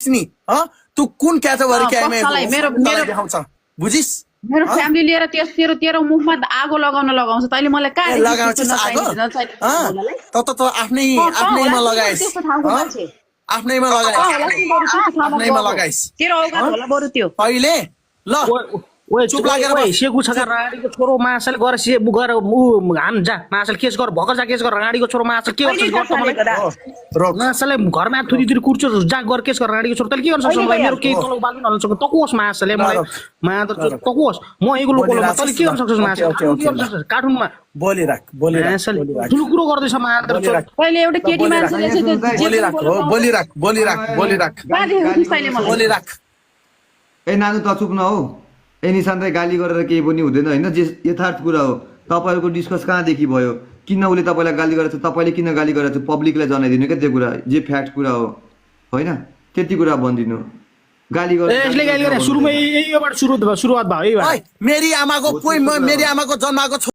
नि तँ कुन क्याटेगोरीका कसलाई? मेरो देखाउँछ बुझिस् मेरो फ्यामिली लिएर तेरो मुखमा आगो लगाउन लगाउँछ तैँले मलाई कहाँ लगाउँछस् आगो त आफ्नैमा लगाइस् आफ्नैमा लगाइस् तेरो औकात होला बरु त्यो अहिले ल चुप लागेर बस। सेकु छका राडीको छोरो माछाले गएर गएर हान जा माछाले केस गर भकर जा केस गर राडीको छोरो माछा के गर्छ माछाले घरमा थुरी कुर्चो जा गर केस गर राडीको छोरो तले के गर्न सक्छ मलाई मेरो केही तलब बाल्नु नहुन सक्छ तकोस माछाले मलाई मा त तकोस म एगो लोकलमा तले के गर्न सक्छस् माछा कार्टुनमा बोलिराख ठुलो कुरो गर्दैछ मा पहिले एउटा केटी मान्छेले बोलिराख ए नानु त चुप न हो ए निशान्तलाई गाली गरेर केही पनि हुँदैन होइन जे यथार्थ कुरा हो तपाईँहरूको डिस्कस कहाँदेखि भयो किन उसले तपाईँलाई गाली गरेको छ तपाईँले किन गाली गरेको छ पब्लिकलाई जनाइदिनु क्या त्यो कुरा जे फ्याक्ट कुरा हो होइन त्यति कुरा भनिदिनु गाली गरे सुरुमै यहीबाट सुरुवात भयो मेरी आमाको जन्माको